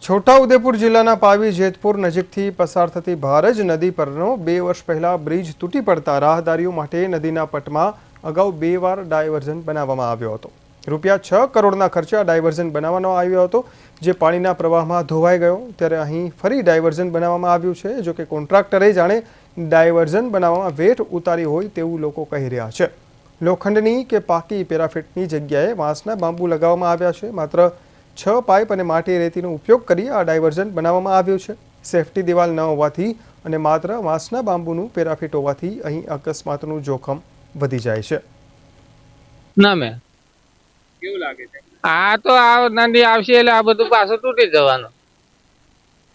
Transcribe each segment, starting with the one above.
છોટાઉદેપુર જિલ્લાના પાવી જેતપુર નજીકથી પસાર થતી ભારજ નદી પરનો 2 વર્ષ પહેલા બ્રિજ તૂટી પડતા રાહદારીઓ માટે નદીના પટમાં અગાઉ 2 વાર ડાયવર્ઝન બનાવવામાં આવ્યો હતો। ₹6 કરોડના ખર્ચે આ ડાયવર્ઝન બનાવવામાં આવ્યો હતો, જે પાણીના પ્રવાહમાં ધોવાઈ ગયો। ત્યારે અહીં ફરી ડાયવર્ઝન બનાવવામાં આવ્યું છે। જો કે કોન્ટ્રાક્ટરે જાણે ડાયવર્ઝન બનાવવામાં વેઠ ઉતારી હોય તેવું લોકો કહી રહ્યા છે। લોખંડની કે પાકી પેરાફિટની જગ્યાએ વાંસના બાંબુ લગાવવામાં આવ્યા છે। માત્ર 6 પાઇપ અને માટી રેતીનો ઉપયોગ કરી આ ડાયવર્ઝન બનાવવામાં આવ્યું છે। સેફટી દિવાલ ન હોવાથી અને માત્ર વાંસના બાંબુનું પેરાફિટ હોવાથી અહીં અકસ્માતનું જોખમ વધી જાય છે। ના મેં કેવું લાગે છે? આ તો આ નદી આવશે એટલે આ બધું પાછું તૂટી જવાનું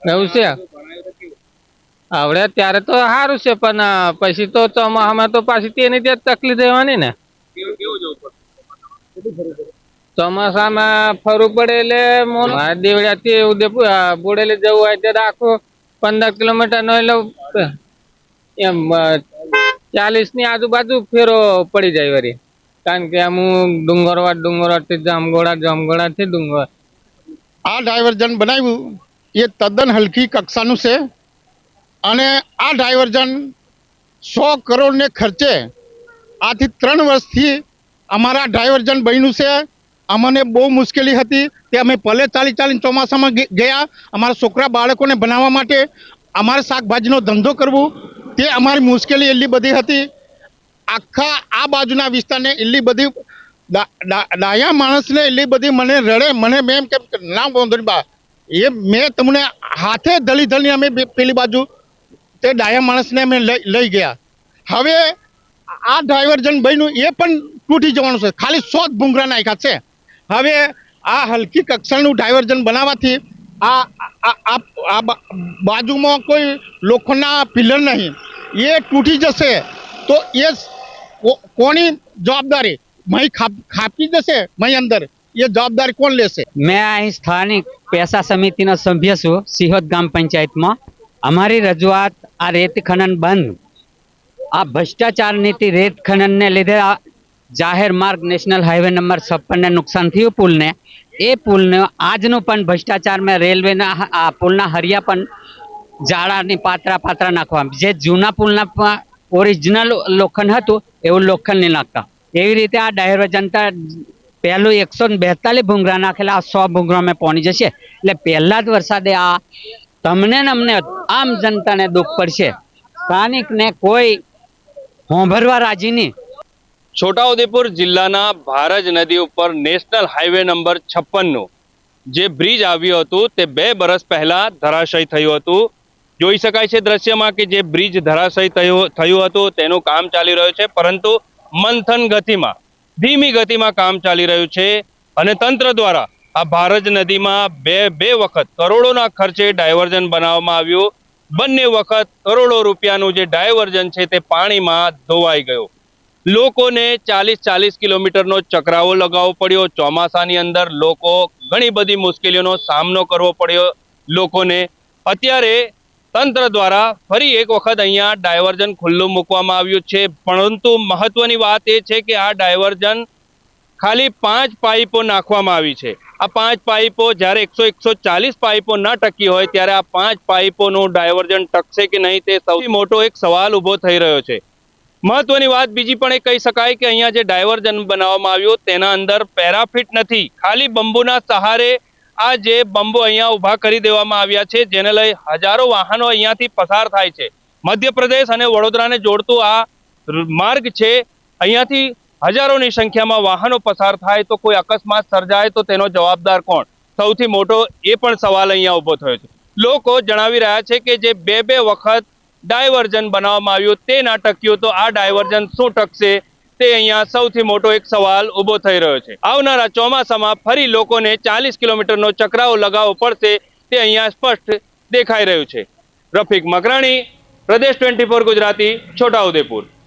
એવું છે। આવડે ત્યારે તો સારું છે, પણ પછી તો ચોમાસામાં તો પાછી તેની ત્યાં તકલીફ રહેવાની ને। ચોમાસામાં ફરવું પડે એટલે દેવળિયાથી ઉદયપુર બોડેલી જવું હોય ત્યારે આખું 15 કિલોમીટર નો એટલે એમ 40 ની આજુબાજુ ફેરો પડી જાય વળી, કારણ કે અમુક ડુંગરવાથી જામગોળાથી ડુંગર। આ ડાયવર્ઝન બનાવ્યું એ તદ્દન હલકી કક્ષાનું છે અને આ ડાયવર્ઝન 100 કરોડને ખર્ચે આથી 3 વર્ષથી અમારા ડાયવર્ઝન બન્યું છે। અમને બહુ મુશ્કેલી હતી તે અમે ભલે ચાલી ચોમાસામાં ગયા અમારા છોકરા બાળકોને બનાવવા માટે, અમારે શાકભાજીનો ધંધો કરવું તે અમારી મુશ્કેલી એટલી બધી હતી। આખા આ બાજુના વિસ્તારને એટલી બધી ડાયા માણસને એટલી બધી મને રડે, મને મેં કેમ ના બોંધરી બા એ મેં તમને હાથે ધલી અમે પેલી બાજુ તે ડાયા માણસને અમે લઈ ગયા। હવે આ ડાયવર્ઝન બન્યું એ પણ તૂટી જવાનું છે, ખાલી 100 ભૂંગરા નાખ્યા છે। હવે આ હલકી કક્ષાનું ડાયવર્ઝન બનાવવાથી આ બાજુમાં કોઈ લોખંડના પિલર નહીં, એ તૂટી જશે તો એ કોની જવાબદારી? મહી ખાપી જશે મહી અંદર, એ જવાબદારી કોણ લેશે? मैं અહીં સ્થાનિક પેશા સમિતિનો સભ્ય છું સિહોદ ગામ પંચાયતમાં। અમારી રજૂઆત આ રેત ખનન બંધ, આ ભ્રષ્ટાચાર નીતિ રેત ખનનને લીધે આ જાહેર માર્ગ નેશનલ હાઈવે નંબર 56 ને નુકસાન થયું પુલને। એ પુલને આજનું પણ ભ્રષ્ટાચારમાં રેલવેના આ પુલના હરિયા પણ જાળાની પાત્રા નાખવા, જે જૂના પુલના ઓરિજિનલ લોખંડ હતું એવું લોખંડ નહીં નાખતા। એવી રીતે આ ડાયવર્ઝન પહેલું 142 ભૂંગરા નાખેલા, આ 100 ભૂંગરામાં પહોંચી જશે એટલે પહેલા જ વરસાદે આ તમને ને અમને આમ જનતાને દુઃખ પડશે, સ્થાનિકને કોઈ હોંભરવા રાજી નહીં। છોટાઉદેપુર જિલ્લાના ભારજ નદી ઉપર નેશનલ હાઈવે નંબર 56 નું જે બ્રિજ આવ્યું હતું તે 2 વર્ષ પહેલા ધરાશયી થયું હતું। જોઈ શકાય છે દ્રશ્યમાં કે જે બ્રિજ ધરાશયી થયું હતું તેનું કામ ચાલી રહ્યું છે, પરંતુ મંથન ગતિમાં, ધીમી ગતિમાં કામ ચાલી રહ્યું છે અને તંત્ર દ્વારા આ ભારજ નદીમાં બે વખત કરોડોના ખર્ચે ડાયવર્ઝન બનાવવામાં આવ્યું। બંને વખત કરોડો રૂપિયાનું જે ડાયવર્ઝન છે તે પાણીમાં ધોવાઈ ગયું। લોકોને 40 કિલોમીટરનો ચકરાવો લગાવવો પડ્યો। ચોમાસાની અંદર લોકો ઘણી બધી મુશ્કેલીઓનો સામનો કરવો પડ્યો લોકોને। અત્યારે તંત્ર દ્વારા ફરી એક વખત અહીંયા ડાયવર્ઝન ખુલ્લું મૂકવામાં આવ્યું છે, પરંતુ મહત્વની વાત એ છે કે આ ડાયવર્ઝન ખાલી 5 પાઇપો નાખવામાં આવી છે। આ 5 પાઇપો જ્યારે 140 પાઇપો ન ટકી હોય ત્યારે આ 5 પાઇપોનું ડાયવર્ઝન ટકશે કે નહીં તે સૌથી મોટો એક સવાલ ઊભો થઈ રહ્યો છે। મહત્વની વાત બીજી પણ એ કહી શકાય કે અહીંયા જે ડાયવર્ઝન બનાવવામાં આવ્યું તેના અંદર પેરાફિટ નથી, ખાલી બંબુના સહારે આ જે બંબુ અહીંયા ઊભા કરી દેવામાં આવ્યા છે, જેને લઈ હજારો વાહનો અહીંયાથી પસાર થાય છે। મધ્યપ્રદેશ અને વડોદરાને જોડતું આ માર્ગ છે, અહીંયાથી હજારોની સંખ્યામાં વાહનો પસાર થાય તો કોઈ અકસ્માત સર્જાય તો તેનો જવાબદાર કોણ? સૌથી મોટો એ પણ સવાલ અહીંયા ઊભો થયો છે। લોકો જણાવી રહ્યા છે કે જે 2 વખત ડાયવર્ઝન બનાવવામાં આવ્યું તે ના ટક્યું તો આ ડાયવર્ઝન શું ટકશે તે અહીંયા સૌથી મોટો એક સવાલ ઊભો થઈ રહ્યો છે। આવનારા ચોમાસામાં ફરી લોકોને 40 કિલોમીટરનો ચકરાવો લગાવવો પડશે તે અહીંયા સ્પષ્ટ દેખાઈ રહ્યું છે। રફીક મકરાણી, પ્રદેશ 24 ગુજરાતી, છોટાઉદેપુર।